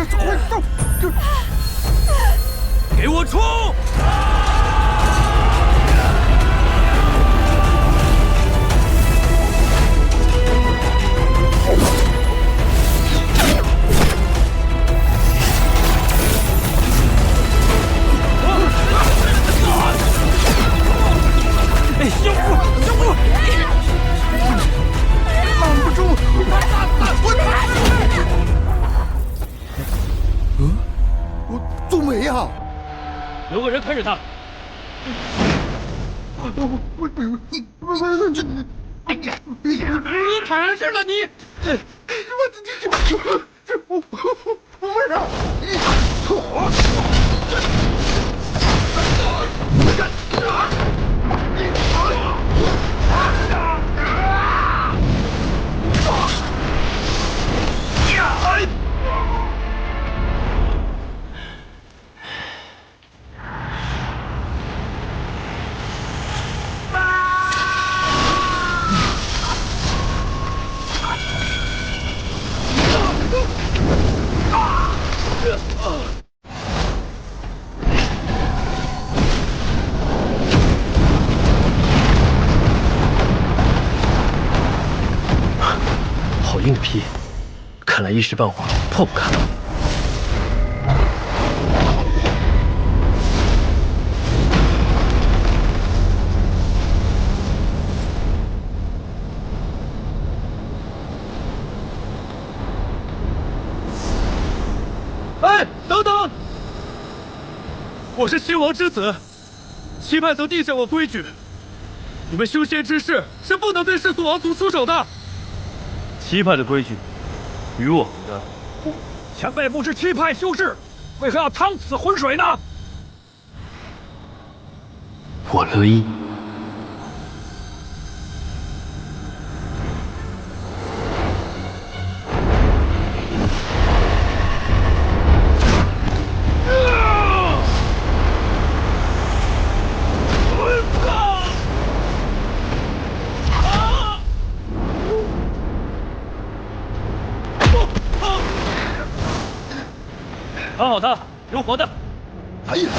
快走！给我冲！哎，小虎，小虎！挡不住！宗维呀！有个人看着他。你抬着了你！我不让！好硬的皮，看来一时半会儿破不开。哎，等等！我是秦王之子，齐派曾定下过规矩，你们修仙之事是不能对世俗王族出手的。齐派的规矩与我无干。前辈不是齐派修士，为何要趟此浑水呢？我乐意。绑好他，有活的。哎呀！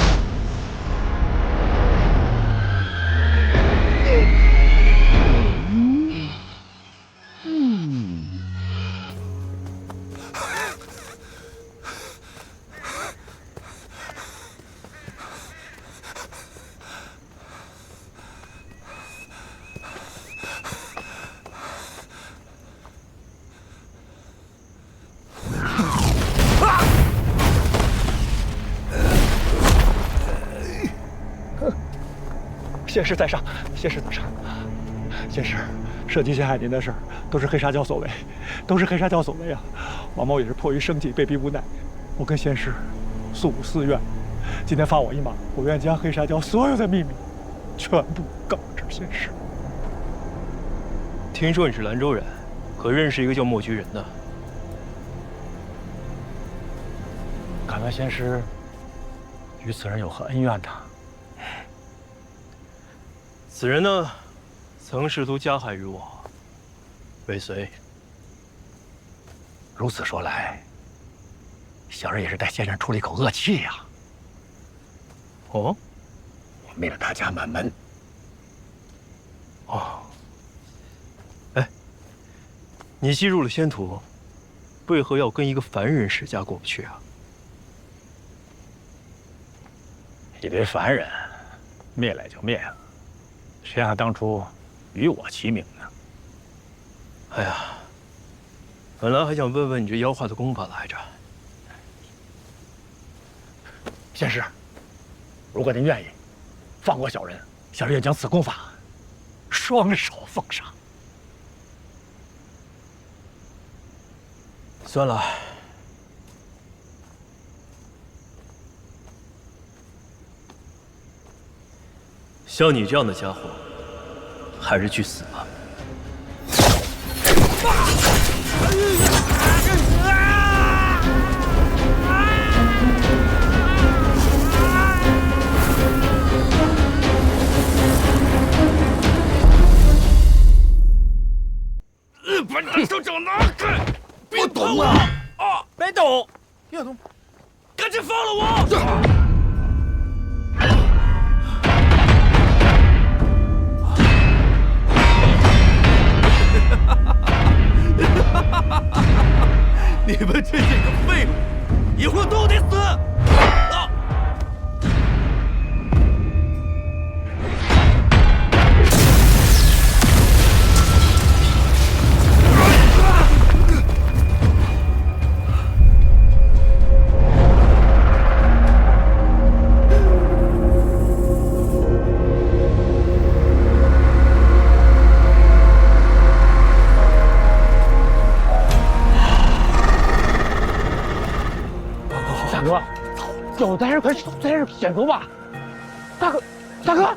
仙师在上，仙师在上。仙师，涉及陷害您的事儿，都是黑沙教所为，都是黑沙教所为啊！王某也是迫于生计，被逼无奈。我跟仙师素无私怨，今天放我一马，我愿将黑沙教所有的秘密全部告知仙师。听说你是兰州人，可认识一个叫莫居人的？敢问仙师，与此人有何恩怨呢？此人呢，曾试图加害于我，未遂。如此说来，小人也是代仙人出了一口恶气呀。哦，我灭了他家满门。哦，哎，你吸入了仙土，为何要跟一个凡人世家过不去啊？一堆凡人，灭了也就灭了。谁让他当初与我齐名呢？哎呀，本来还想问问你这妖化的功法来着。仙师，如果您愿意，放过小人，小人愿将此功法双手奉上。算了，像你这样的家伙，还是去死吧。把你的手掌拿开！别动啊！别动！叶童，赶紧放了我！你们这几个废物，以后都得死！啊！大哥，要在这快在这先走吧。大哥，大哥。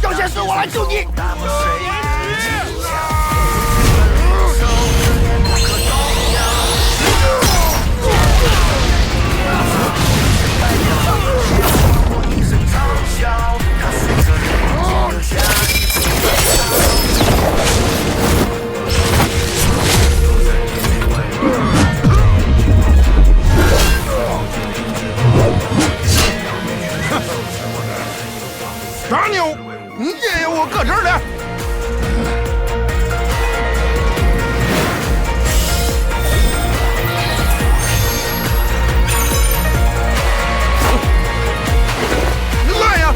小仙师，我来救你！傻妞，你爷爷我搁这儿呢。来呀！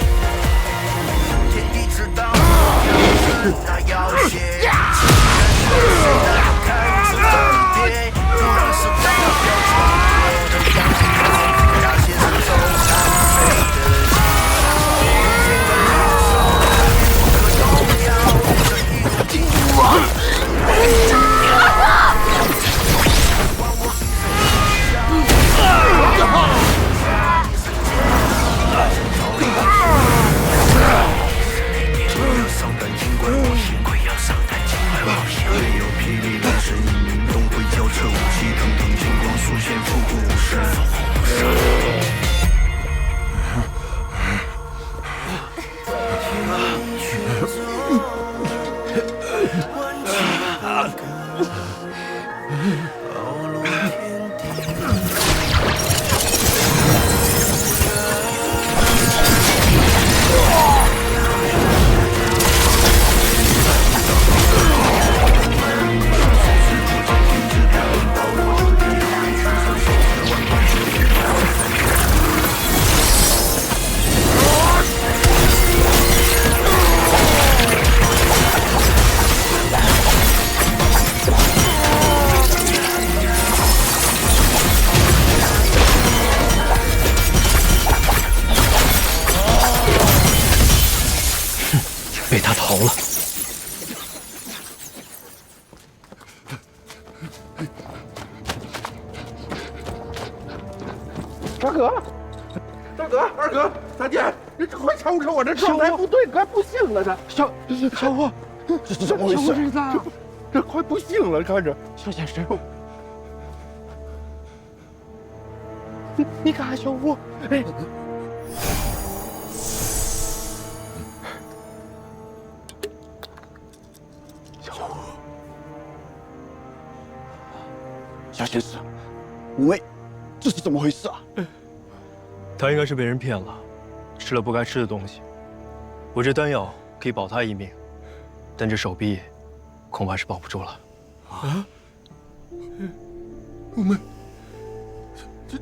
被他逃了。大哥，大哥，二哥，大姐，你快瞅瞅我这状态不对，快不行了这。小伙，这是怎么回事？这快不行了，看着。小仙师，你看小伙，哎。小仙师，五妹，这是怎么回事啊？他应该是被人骗了，吃了不该吃的东西。我这丹药可以保他一命，但这手臂恐怕是保不住了。啊？五妹，这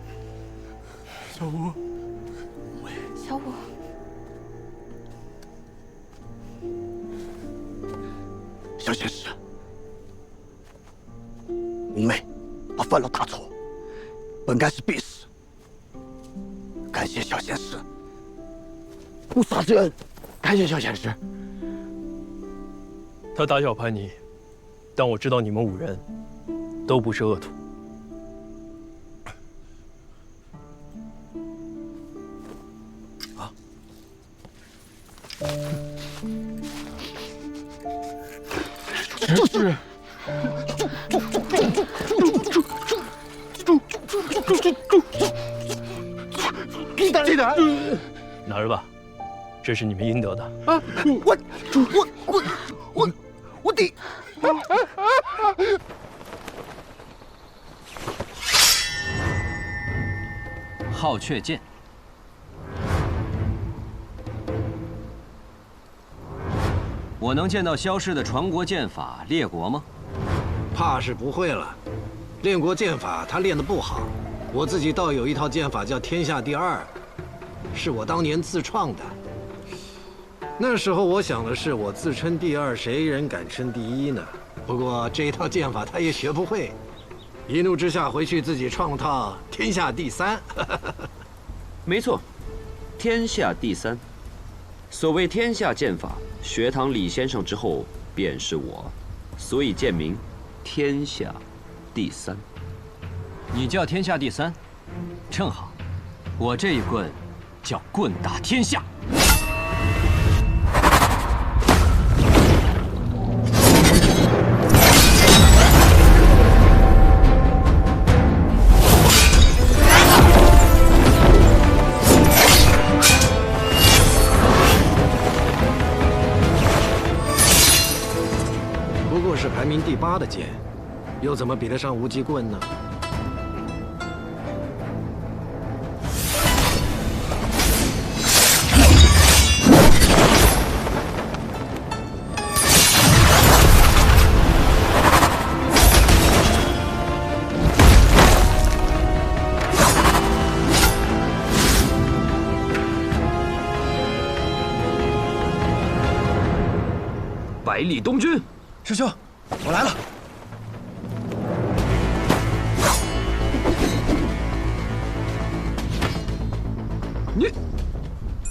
小五，小五，小仙师，五妹。他犯了大错，本该是必死。感谢小仙师不杀之恩，感谢小仙师。他打小叛逆，但我知道你们5人都不是恶徒。是。记得。拿着吧，这是你们应得的。啊！我得。好雀剑，我能见到消失的传国剑法列国吗？怕是不会了。练国剑法他练得不好，我自己倒有一套剑法叫天下第2，是我当年自创的。那时候我想的是，我自称第2，谁人敢称第1呢？不过这一套剑法他也学不会，一怒之下回去自己创套天下第3。没错，天下第3。所谓天下剑法，学堂李先生之后便是我，所以剑名天下第3。你叫天下第3，正好，我这一棍叫棍打天下。是排名第8的剑，又怎么比得上无极棍呢？百里东军，师兄，我来了。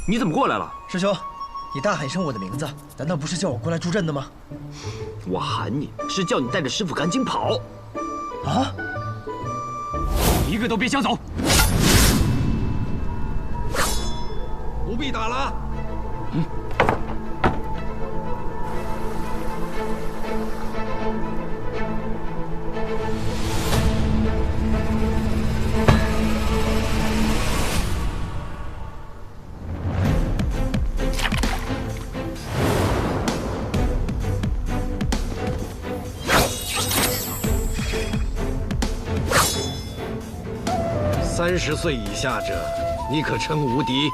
你怎么过来了？师兄，你大喊一声我的名字，难道不是叫我过来助阵的吗？我喊你是叫你带着师傅赶紧跑。啊！一个都别想走！不必打了。30岁以下者，你可称无敌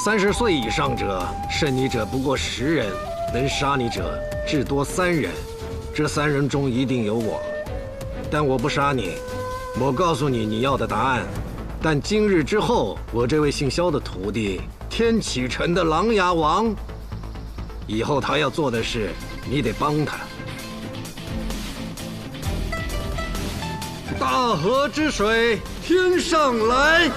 ；30岁以上者，胜你者不过10人，能杀你者至多3人。这3人中一定有我，但我不杀你。我告诉你你要的答案，但今日之后，我这位姓萧的徒弟，天启城的琅琊王，以后他要做的事，你得帮他。大河之水天上来。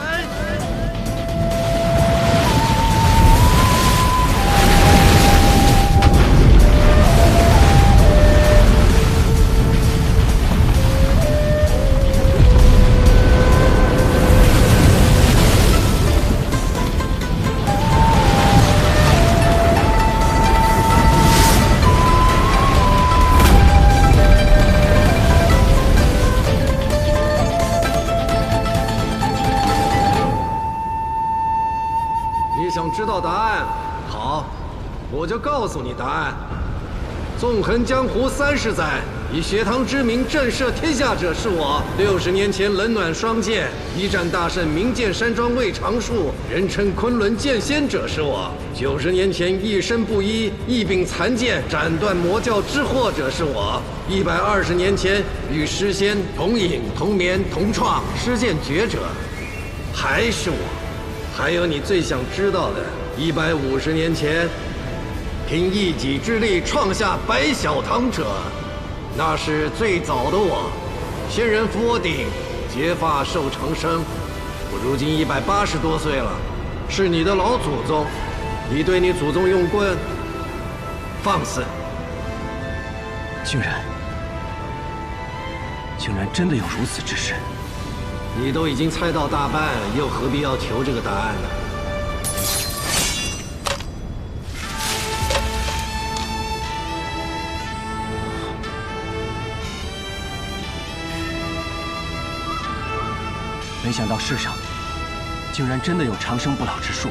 想知道答案？好，我就告诉你答案。纵横江湖30载，以学堂之名震慑天下者是我。60年前冷暖双剑，一战大胜名剑山庄魏长树，人称昆仑剑仙者是我。90年前一身不衣，一柄残剑斩断魔教之祸者是我。120年前与诗仙同饮同眠同创施剑诀者，还是我。还有你最想知道的，150年前凭一己之力创下白小堂者，那是最早的我。仙人扶我顶，结发寿长生。我如今180多岁了，是你的老祖宗。你对你祖宗用棍，放肆！竟然真的有如此之事！你都已经猜到大半，又何必要求这个答案呢？没想到世上竟然真的有长生不老之术。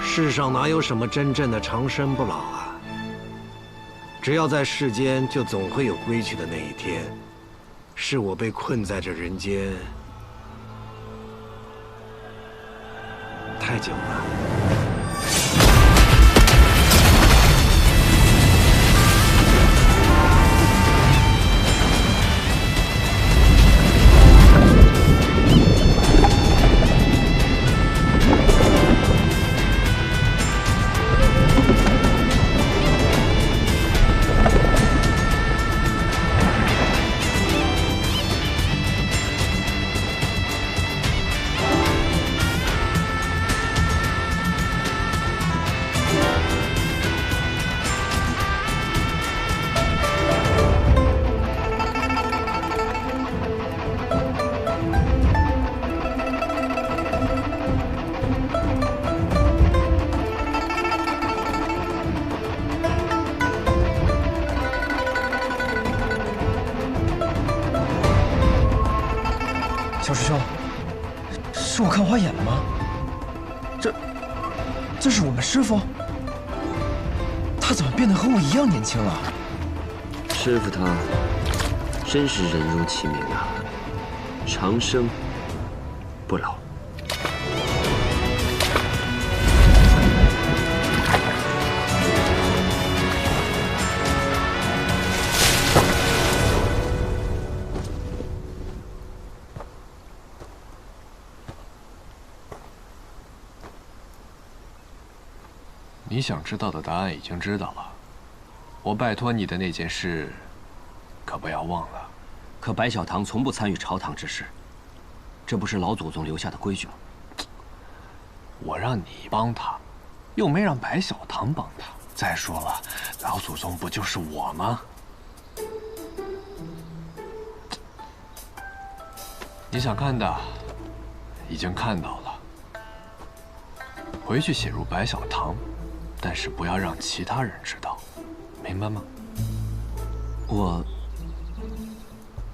世上哪有什么真正的长生不老啊？只要在世间，就总会有归去的那一天。是我被困在这人间太久了。小师兄，是我看花眼了吗？这是我们师傅，他怎么变得和我一样年轻了？师傅他真是人如其名啊，长生不老。你想知道的答案已经知道了，我拜托你的那件事，可不要忘了。可白小棠从不参与朝堂之事，这不是老祖宗留下的规矩吗？我让你帮他，又没让白小棠帮他。再说了，老祖宗不就是我吗？你想看的，已经看到了。回去写入白小棠。但是不要让其他人知道，明白吗？我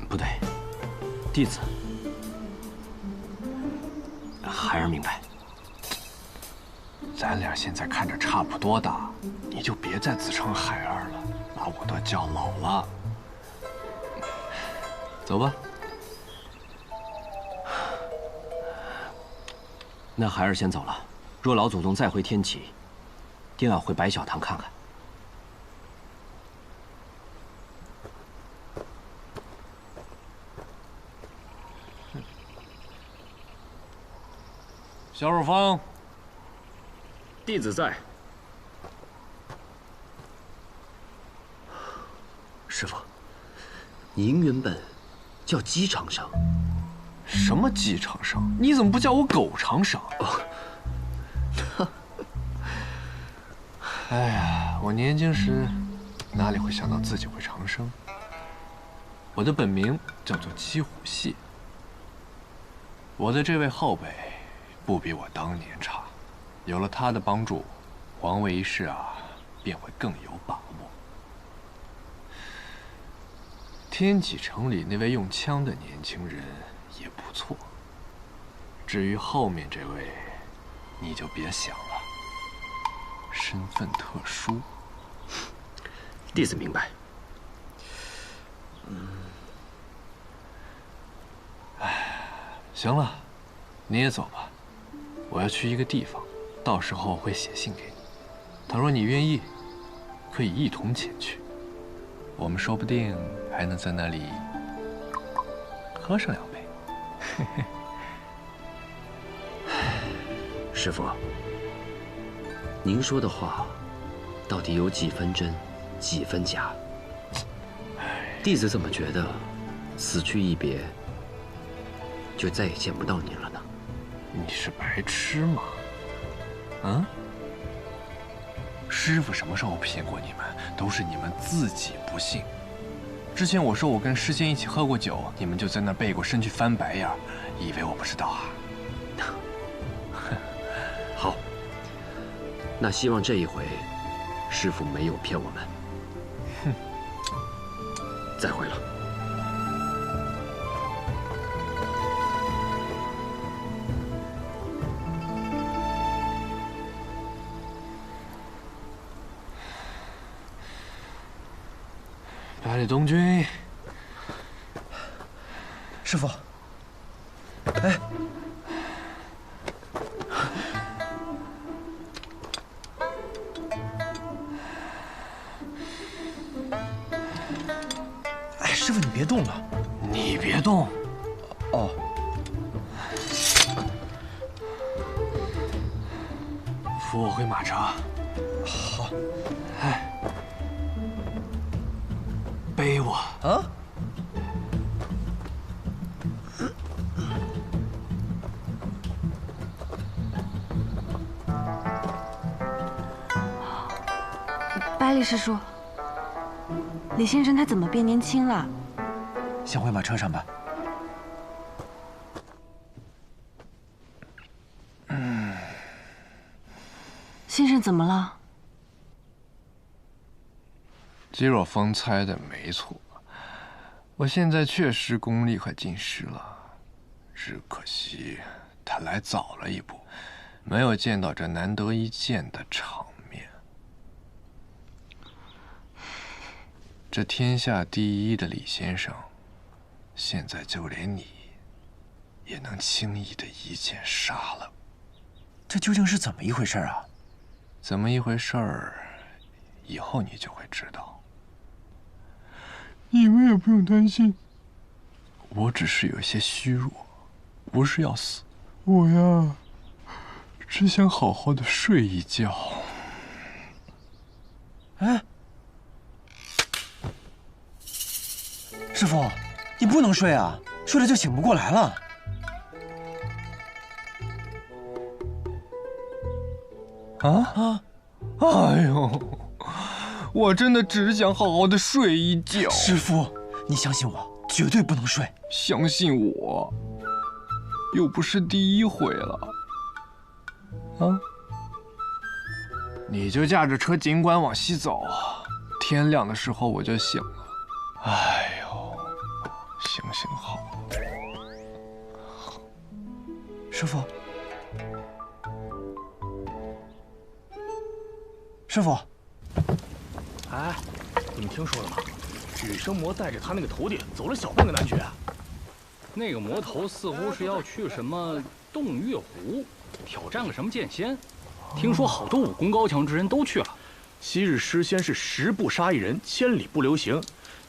不对，弟子孩儿明白。咱俩现在看着差不多大，你就别再自称孩儿了，把我都叫老了。走吧。那孩儿先走了。若老祖宗再回天启，定要回白小棠看看。小乳芳，弟子在。师父，您原本叫姬长生。什么姬长生？你怎么不叫我苟长生？哎呀，我年轻时哪里会想到自己会长生？我的本名叫做姬虎谢。我的这位后辈不比我当年差，有了他的帮助，皇位一事啊便会更有把握。天启城里那位用枪的年轻人也不错。至于后面这位，你就别想了。身份特殊，弟子明白。行了，你也走吧。我要去一个地方，到时候会写信给你。倘若你愿意，可以一同前去。我们说不定还能在那里喝上2杯。师父，您说的话，到底有几分真，几分假？弟子怎么觉得，死去一别，就再也见不到你了呢？你是白痴吗？啊？师傅什么时候骗过你们？都是你们自己不信。之前我说我跟师仙一起喝过酒，你们就在那背过身去翻白眼，以为我不知道啊？好，那希望这一回，师傅没有骗我们。哼，再会了。百里东君，师傅，哎，哎，师傅你别动了，你别动。哦。扶我回马车。好。哎。背我啊！百里师叔，李先生他怎么变年轻了？先回马车上吧。先生怎么了？肌肉方猜的没错，我现在确实功力快尽失了，只可惜他来早了一步，没有见到这难得一见的场面。这天下第一的李先生，现在就连你也能轻易的一剑杀了。这究竟是怎么一回事啊？怎么一回事儿？以后你就会知道。你们也不用担心，我只是有些虚弱，不是要死。我呀，只想好好的睡一觉。哎，师傅，你不能睡啊，睡了就醒不过来了。啊！哎呦！我真的只想好好的睡一觉。师傅，你相信我，绝对不能睡。相信我，又不是第一回了。啊！你就驾着车尽管往西走，天亮的时候我就醒了。哎呦，行行好。师傅，师傅。哎，你们听说了吗？羽生魔带着他那个头顶走了小半个南绝。那个魔头似乎是要去什么洞月湖，挑战个什么剑仙。听说好多武功高强之人都去了。昔日师仙是10步杀一人，千里不留行。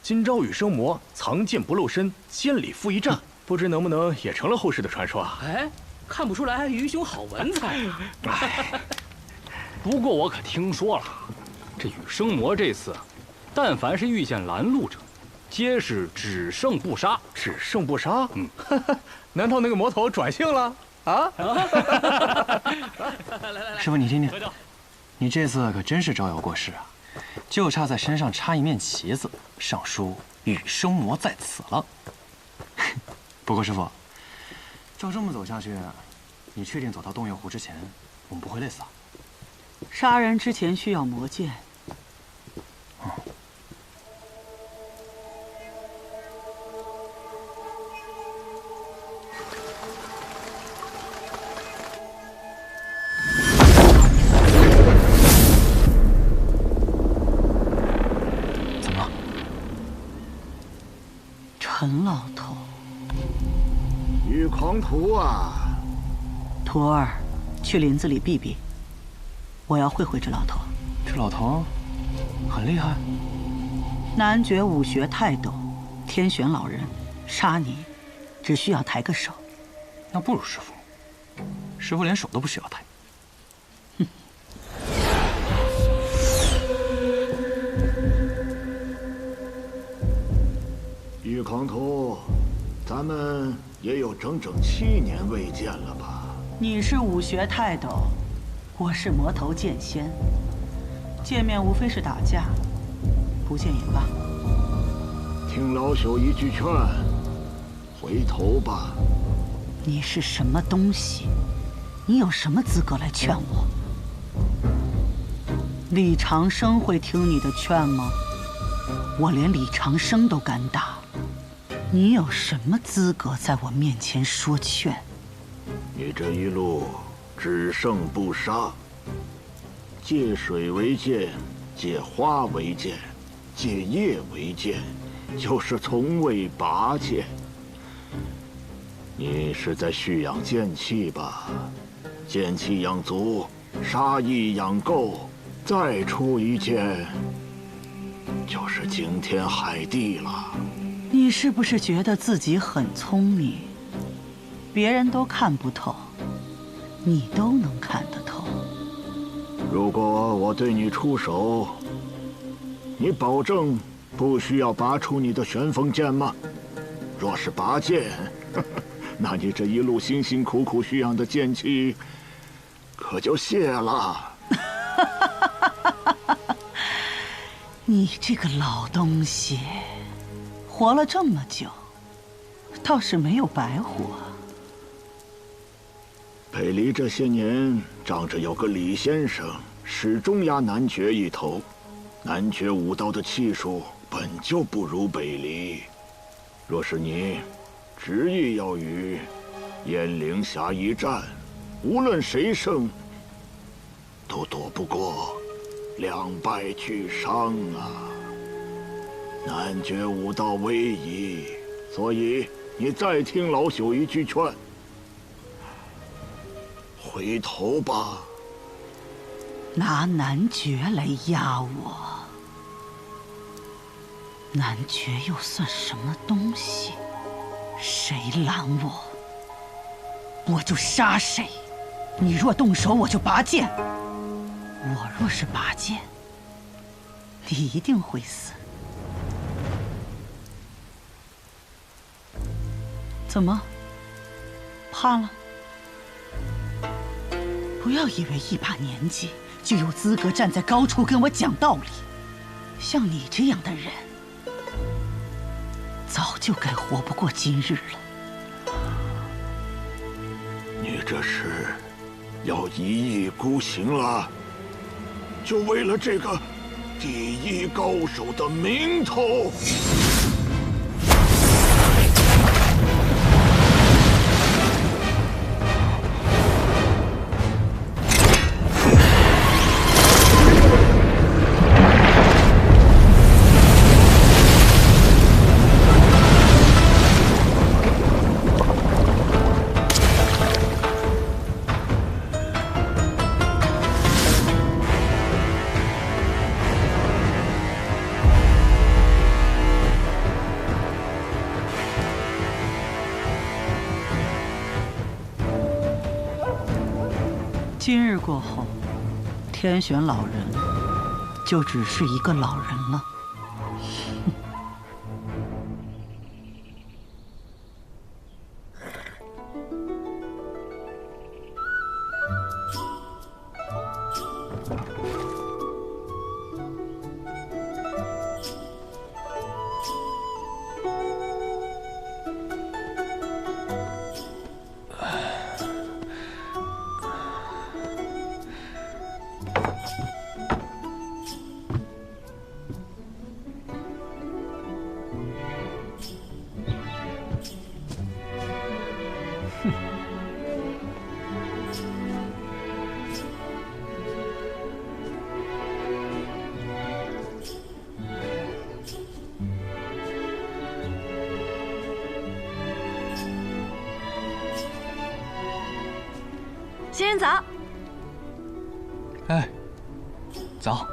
今朝羽生魔藏剑不露身，千里赴一战。不知能不能也成了后世的传说啊？哎，看不出来于兄好文采啊。不过我可听说了。这羽生魔这次，但凡是遇见拦路者，皆是只胜不杀。只胜不杀？嗯，难道那个魔头转性了啊？师傅，你听听，你这次可真是招摇过市啊！就差在身上插一面旗子，上书“羽生魔在此”了。不过师傅，照这么走下去，你确定走到洞月湖之前，我们不会累死啊？杀人之前需要魔剑。怎么了？陈老头。玉狂徒啊！徒儿，去林子里避避。我要会会这老头。这老头很厉害。男爵武学泰斗，天选老人，杀你只需要抬个手。那不如师傅，师傅连手都不需要抬。狂徒，咱们也有整整7年未见了吧？你是武学泰斗，我是魔头剑仙，见面无非是打架，不见也罢。听老朽一句劝，回头吧。你是什么东西？你有什么资格来劝我？李长生会听你的劝吗？我连李长生都敢打，你有什么资格在我面前说劝？你这一路只胜不杀，借水为剑，借花为剑，借叶为剑，就是从未拔剑。你是在蓄养剑气吧？剑气养足，杀意养够，再出一剑，就是惊天海地了。你是不是觉得自己很聪明？别人都看不透，你都能看得透。如果我对你出手，你保证不需要拔出你的旋风剑吗？若是拔剑，那你这一路辛辛苦苦蓄养的剑气，可就泄了。你这个老东西，活了这么久，倒是没有白活。北离这些年，仗着有个李先生，始终压男爵一头。男爵武道的气数本就不如北离，若是你执意要与燕灵峡一战，无论谁胜，都躲不过2败俱伤啊！男爵武道危矣，所以你再听老朽一句劝，回头吧。拿男爵来压我，男爵又算什么东西？谁拦我，我就杀谁。你若动手，我就拔剑。我若是拔剑，你一定会死。怎么？怕了？不要以为一把年纪就有资格站在高处跟我讲道理。像你这样的人，早就该活不过今日了。你这是要1意孤行了？就为了这个第1高手的名头？今日过后，天选老人就只是一个老人了。仙人早。哎，早。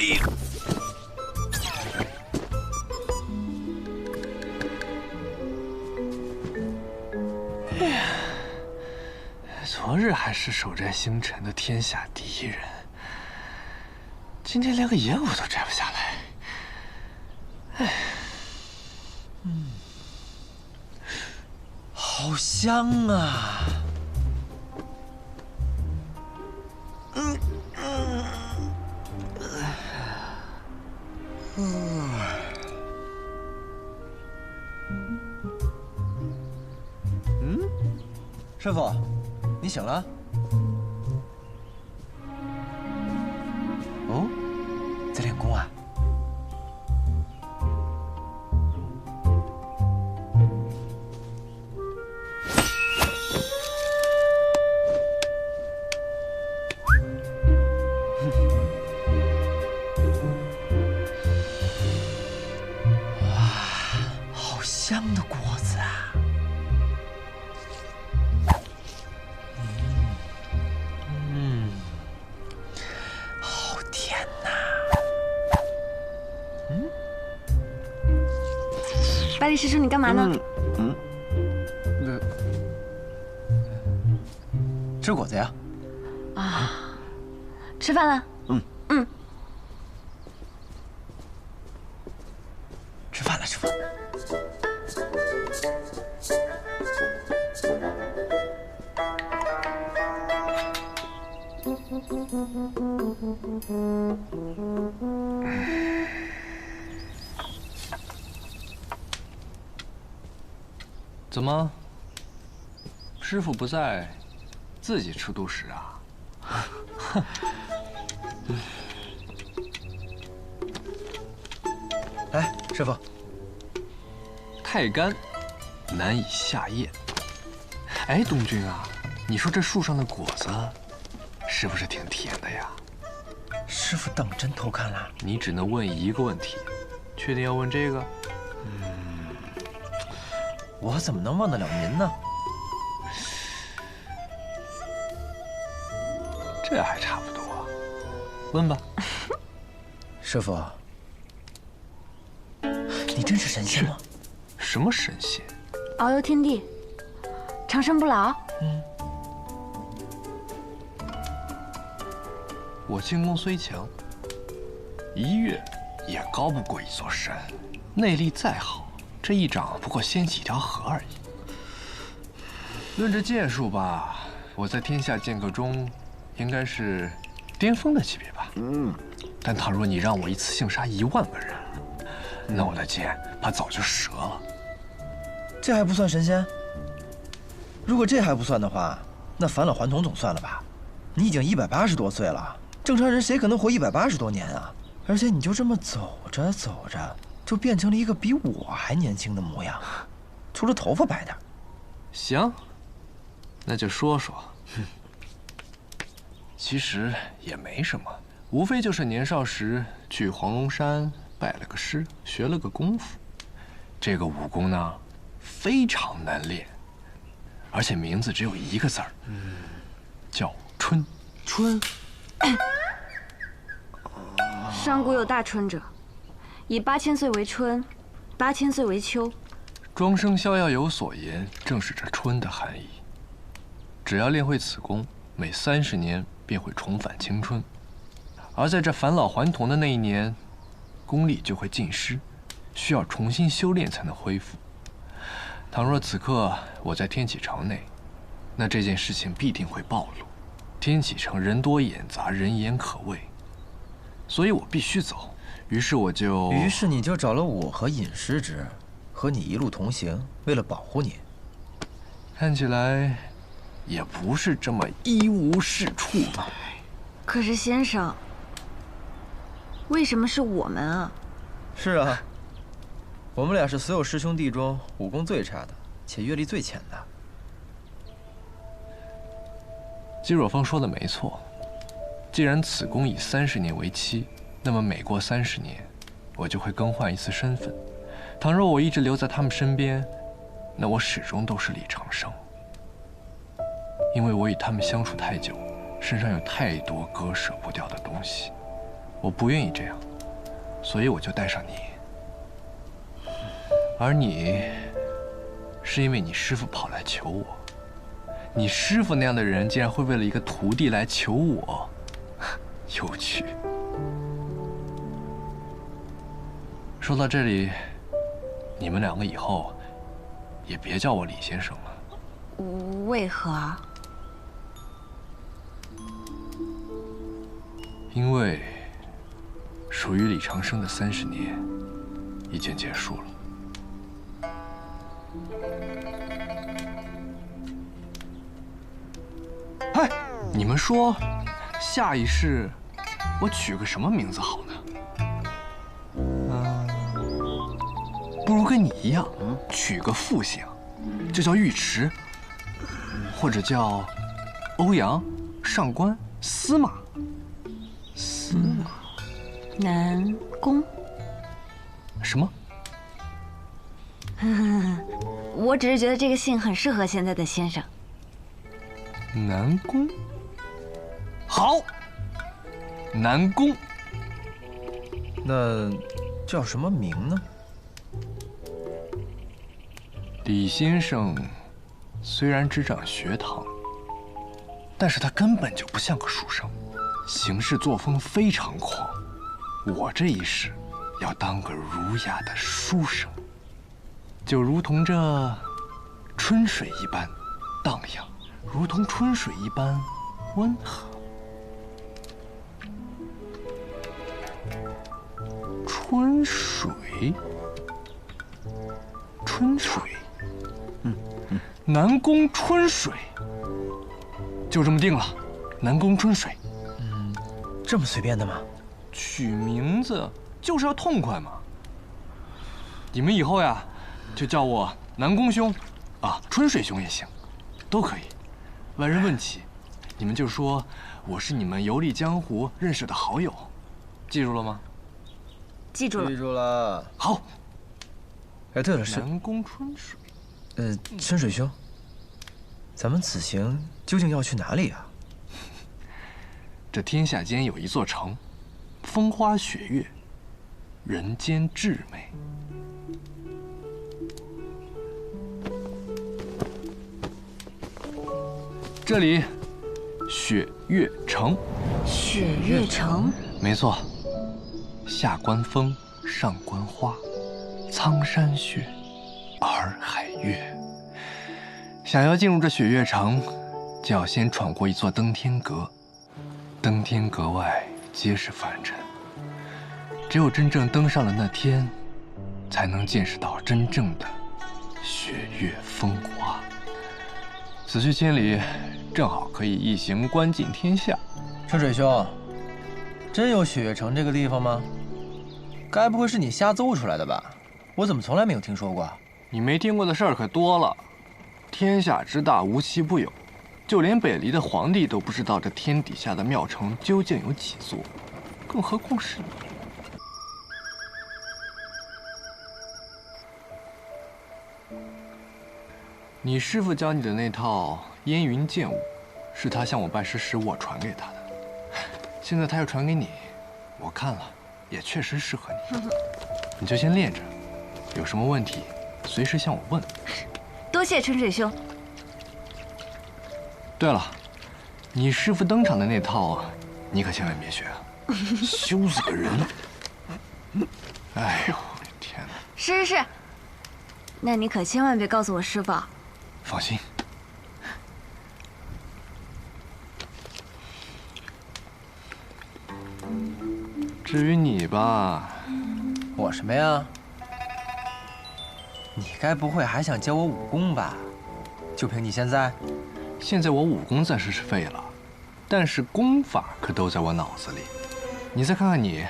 力。昨日还是守寨星辰的天下第一人，今天连个野果都摘不下来。哎，好香啊！师傅，你醒了？哦，在练功啊？哇，好香的果子啊！百里师叔，你干嘛呢？吃果子呀。啊，吃饭了。吃饭了，师傅。怎么，师傅不在，自己吃独食啊？哼！来，师傅。太干，难以下咽。哎，东君啊，你说这树上的果子，是不是挺甜的呀？师傅当真偷看了？你只能问一个问题，确定要问这个？我怎么能忘得了您呢？这还差不多，问吧。师傅，你真是神仙吗？什么神仙？遨游天地，长生不老。我轻功虽强，一跃也高不过一座山；内力再好，这一掌不过掀起一条河而已。论这剑术吧，我在天下剑客中，应该是巅峰的级别吧。但倘若你让我一次性杀1万个人，那我的剑怕早就折了。这还不算神仙？如果这还不算的话，那返老还童总算了吧？你已经180多岁了，正常人谁可能活180多年啊？而且你就这么走着走着，就变成了一个比我还年轻的模样，除了头发白点。行，那就说说。其实也没什么，无非就是年少时去黄龙山拜了个师，学了个功夫。这个武功呢，非常难练，而且名字只有一个字儿，叫春。春。上古有大春者，以8000岁为春，8000岁为秋。庄生逍遥有所言，正是这春的含义。只要练会此功，每30年便会重返青春，而在这返老还童的那一年，功力就会尽失，需要重新修炼才能恢复。倘若此刻我在天启城内，那这件事情必定会暴露。天启城人多眼杂，人言可畏，所以我必须走。于是你就找了我和尹师侄，和你一路同行，为了保护你。看起来也不是这么一无是处嘛。可是先生，为什么是我们啊？是啊，我们俩是所有师兄弟中武功最差的，且阅历最浅的。姬若风说的没错，既然此功以30年为期，那么每过30年，我就会更换一次身份。倘若我一直留在他们身边，那我始终都是李长生。因为我与他们相处太久，身上有太多割舍不掉的东西。我不愿意这样，所以我就带上你。而你，是因为你师父跑来求我。你师父那样的人，竟然会为了一个徒弟来求我，有趣。说到这里，你们两个以后也别叫我李先生了。为何啊？因为属于李长生的30年已经结束了。哎，你们说，下一世我取个什么名字好呢？不如跟你一样，取个复姓，就叫尉迟，或者叫欧阳、上官、司马。司马，南宫。什么？我只是觉得这个姓很适合现在的先生。南宫。好，南宫。那叫什么名呢？李先生虽然执掌学堂，但是他根本就不像个书生，行事作风非常狂。我这一世要当个儒雅的书生，就如同这春水一般荡漾，如同春水一般温和。春水，春水。南宫春水，就这么定了。南宫春水，这么随便的吗？取名字就是要痛快嘛。你们以后呀，就叫我南宫兄，啊，春水兄也行，都可以。外人问起，你们就说我是你们游历江湖认识的好友，记住了吗？记住了。记住了。好。哎，对了，南宫春水。春水兄，咱们此行究竟要去哪里啊？这天下间有一座城，风花雪月，人间至美。这里，雪月城。雪月城。没错，下观风，上观花，苍山雪，洱海月。想要进入这雪月城，就要先闯过一座登天阁。登天阁外皆是凡尘，只有真正登上了那天，才能见识到真正的雪月风华。此去千里，正好可以一行观尽天下。春水兄，真有雪月城这个地方吗？该不会是你瞎诌出来的吧？我怎么从来没有听说过？你没听过的事儿可多了。天下之大，无奇不有。就连北离的皇帝都不知道这天底下的庙城究竟有几座，更何况是你。你师父教你的那套烟云剑舞，是他向我拜师时我传给他的。现在他又传给你，我看了也确实适合你。你就先练着，有什么问题随时向我问。多谢春水兄。对了，你师父登场的那套，你可千万别学啊，羞死个人！哎呦，天哪！是，那你可千万别告诉我师父。放心。至于你吧，我什么呀？你该不会还想教我武功吧？就凭你现在？现在我武功暂时是废了，但是功法可都在我脑子里。你再看看你，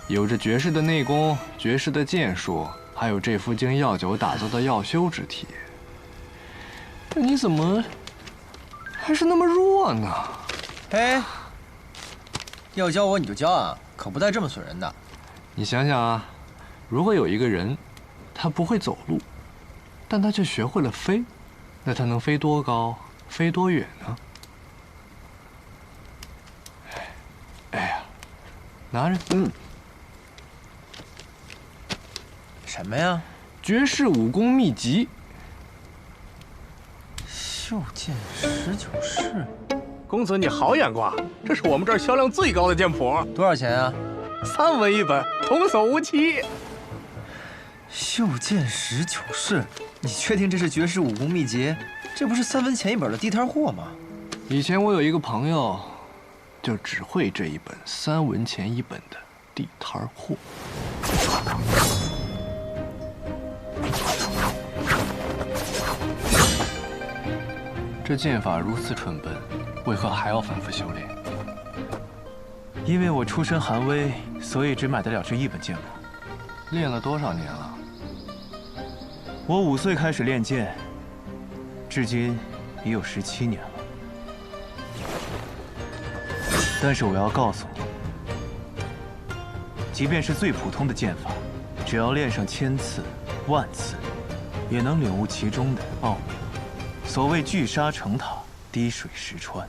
有着绝世的内功、绝世的剑术，还有这副经药酒打造的药修之体。但你怎么还是那么弱呢？哎，要教我你就教啊，可不带这么损人的。你想想啊，如果有一个人，他不会走路，但他却学会了飞，那他能飞多高？飞多远呢？哎呀，拿着。什么呀？绝世武功秘籍。袖剑19式。公子你好眼光，这是我们这儿销量最高的剑谱。多少钱啊？3文一本，童叟无欺。袖剑19式，你确定这是绝世武功秘籍？这不是3文钱一本的地摊货吗？以前我有一个朋友，就只会这一本3文钱一本的地摊货。这剑法如此蠢笨，为何还要反复修炼？因为我出身寒微，所以只买得了这一本剑谱。练了多少年了？我5岁开始练剑，至今已有17年了。但是我要告诉你，即便是最普通的剑法，只要练上1000次、10000次，也能领悟其中的奥妙。所谓聚沙成塔，滴水石穿。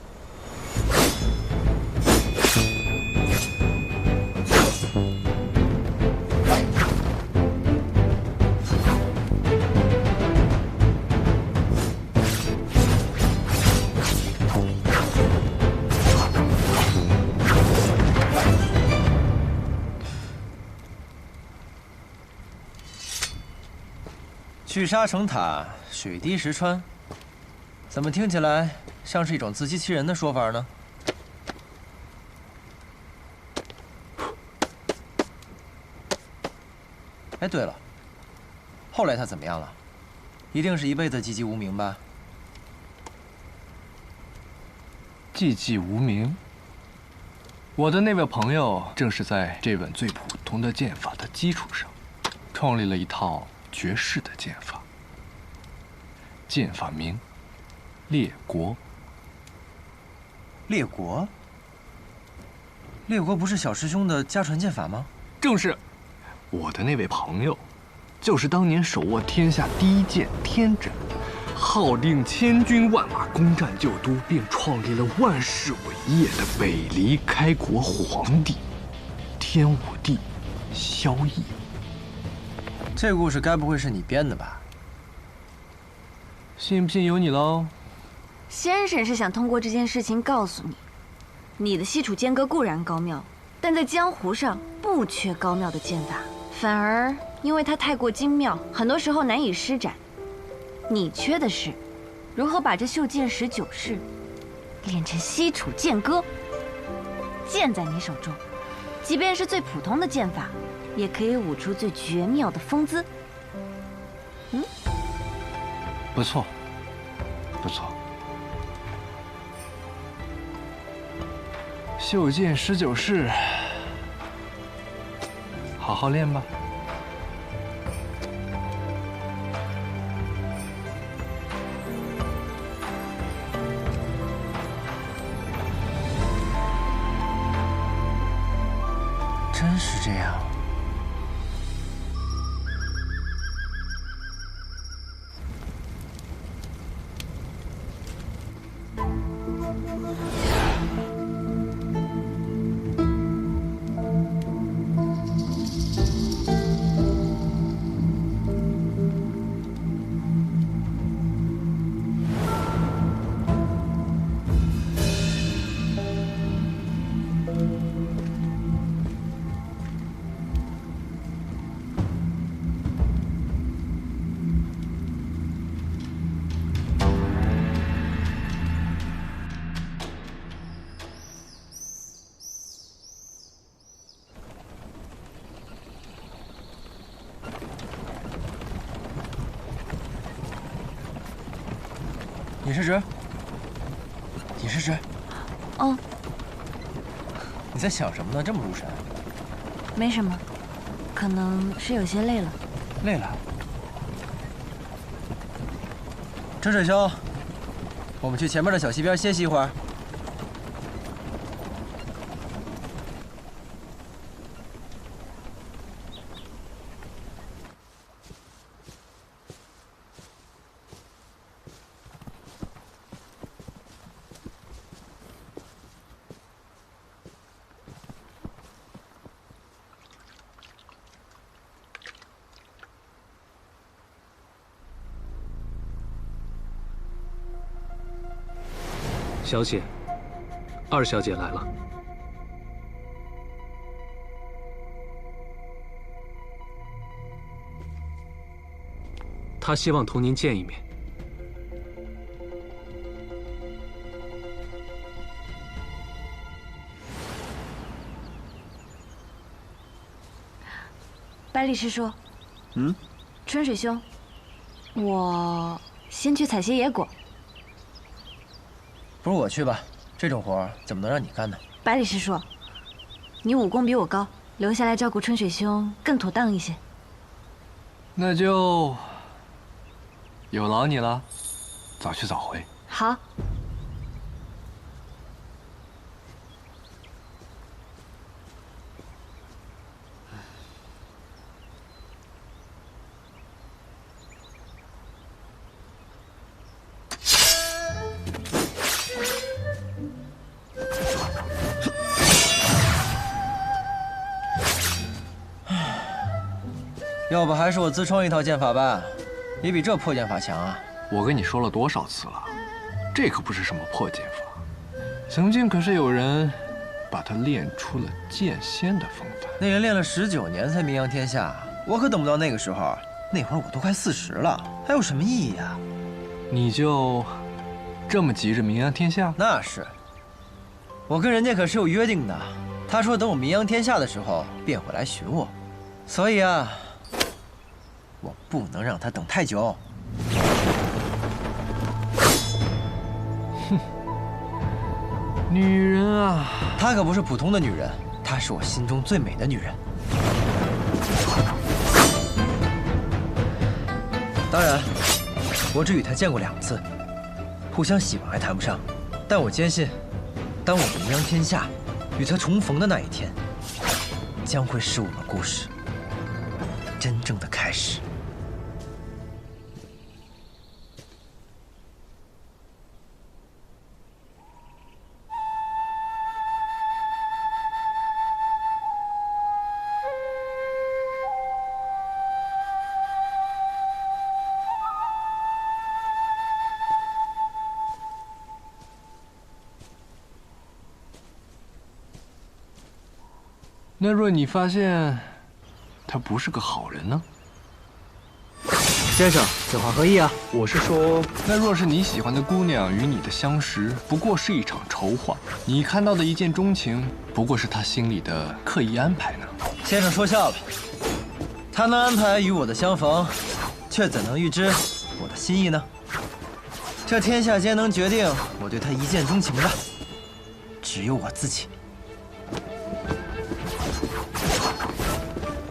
聚沙成塔，水滴石穿，怎么听起来像是一种自欺欺人的说法呢？哎，对了，后来他怎么样了？一定是一辈子寂寂无名吧？寂寂无名。我的那位朋友正是在这本最普通的剑法的基础上，创立了一套绝世的剑法。剑法名列国。列国？列国不是小师兄的家传剑法吗？正是。我的那位朋友，就是当年手握天下第一剑天真，号令千军万马攻占旧都，并创立了万世伟业的北离开国皇帝天武帝萧绎。这故事该不会是你编的吧？信不信由你喽。先生是想通过这件事情告诉你，你的西楚剑歌固然高妙，但在江湖上不缺高妙的剑法，反而因为它太过精妙，很多时候难以施展。你缺的是如何把这袖剑19式练成西楚剑歌。剑在你手中，即便是最普通的剑法，也可以舞出最绝妙的风姿。不错，不错。袖剑19式，好好练吧。真是这样。尹世直，尹世直，哦，你在想什么呢？这么入神？没什么，可能是有些累了。累了。陈水兄，我们去前面的小溪边歇息一会儿。消息，二小姐来了。她希望同您见一面。百里师叔，春水兄，我先去采些野果。不如我去吧，这种活怎么能让你干呢？百里师叔，你武功比我高，留下来照顾春水兄更妥当一些。那就有劳你了，早去早回。好。要不还是我自创一套剑法吧，也比这破剑法强啊！我跟你说了多少次了，这可不是什么破剑法，曾经可是有人把它练出了剑仙的风范。那人练了19年才名扬天下，我可等不到那个时候。那会儿我都快40了，还有什么意义啊？你就这么急着名扬天下？那是，我跟人家可是有约定的。他说等我名扬天下的时候便会来寻我，所以啊，我不能让他等太久。哼，女人啊，她可不是普通的女人，她是我心中最美的女人。当然，我只与她见过2次，互相喜欢还谈不上，但我坚信，当我名扬天下，与她重逢的那一天，将会是我们故事真正的开始。那若你发现他不是个好人呢？先生，此话何意啊？我是说，那若是你喜欢的姑娘与你的相识不过是一场筹划，你看到的一见钟情不过是她心里的刻意安排呢？先生说笑了，他能安排与我的相逢，却怎能预知我的心意呢？这天下间能决定我对他一见钟情的，只有我自己。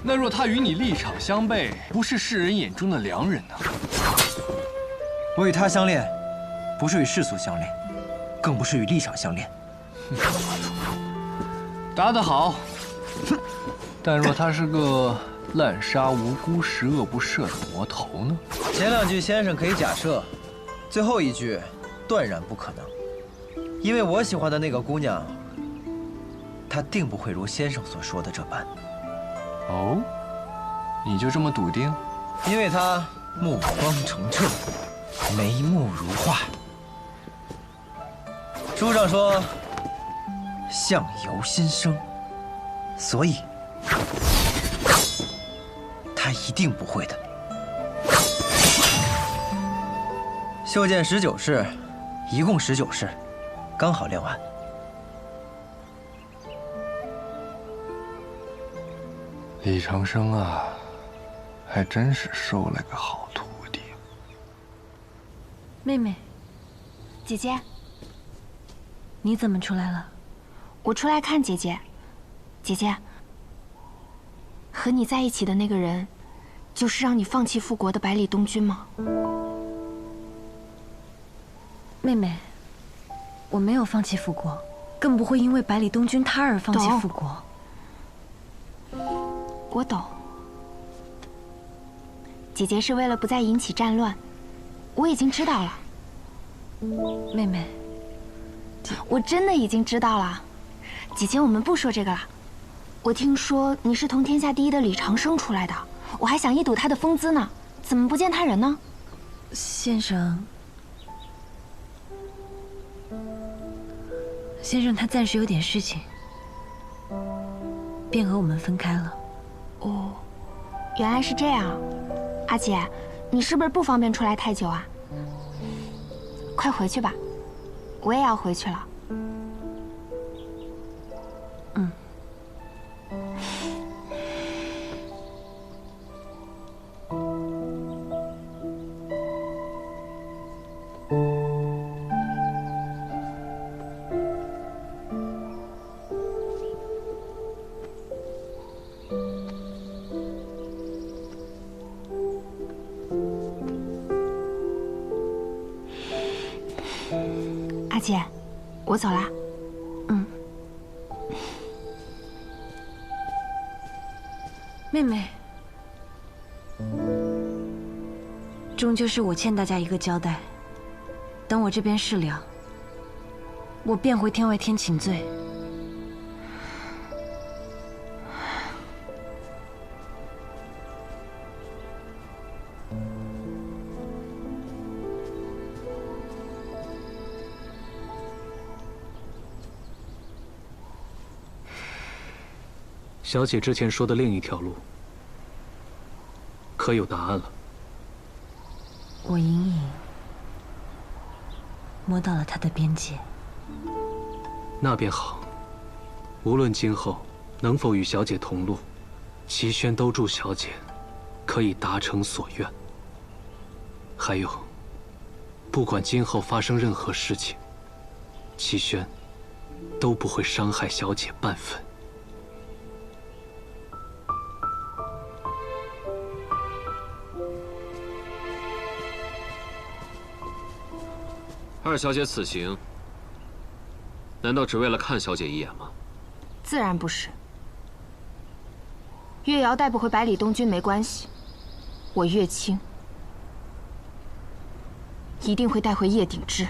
那若他与你立场相悖，不是世人眼中的良人呢？我与他相恋，不是与世俗相恋，更不是与立场相恋。答得好。但若他是个滥杀无辜、十恶不赦的魔头呢？前2句先生可以假设，最后1句断然不可能，因为我喜欢的那个姑娘，她定不会如先生所说的这般。哦，你就这么笃定？因为她目光澄澈，眉目如画。书上说相由心生，所以她一定不会的。袖剑19式，一共19式，刚好练完。李长生啊，还真是收了个好徒弟。妹妹，姐姐，你怎么出来了？我出来看姐姐。姐姐，和你在一起的那个人，就是让你放弃复国的百里东君吗？妹妹，我没有放弃复国，更不会因为百里东君他而放弃复国。我懂，姐姐是为了不再引起战乱，我已经知道了。妹妹，我真的已经知道了。姐姐，我们不说这个了。我听说你是同天下第一的李长生出来的，我还想一睹他的风姿呢，怎么不见他人呢？先生，先生他暂时有点事情，便和我们分开了。哦，原来是这样。阿姐，你是不是不方便出来太久啊？快回去吧，我也要回去了。阿姐，我走啦。妹妹，终究是我欠大家一个交代。等我这边事了，我便回天外天请罪。小姐之前说的另一条路，可有答案了？我隐隐摸到了他的边界。那便好。无论今后能否与小姐同路，齐宣都祝小姐可以达成所愿。还有，不管今后发生任何事情，齐宣都不会伤害小姐半分。二小姐此行，难道只为了看小姐一眼吗？自然不是。月瑶带不回百里东军没关系，我月清一定会带回叶鼎之。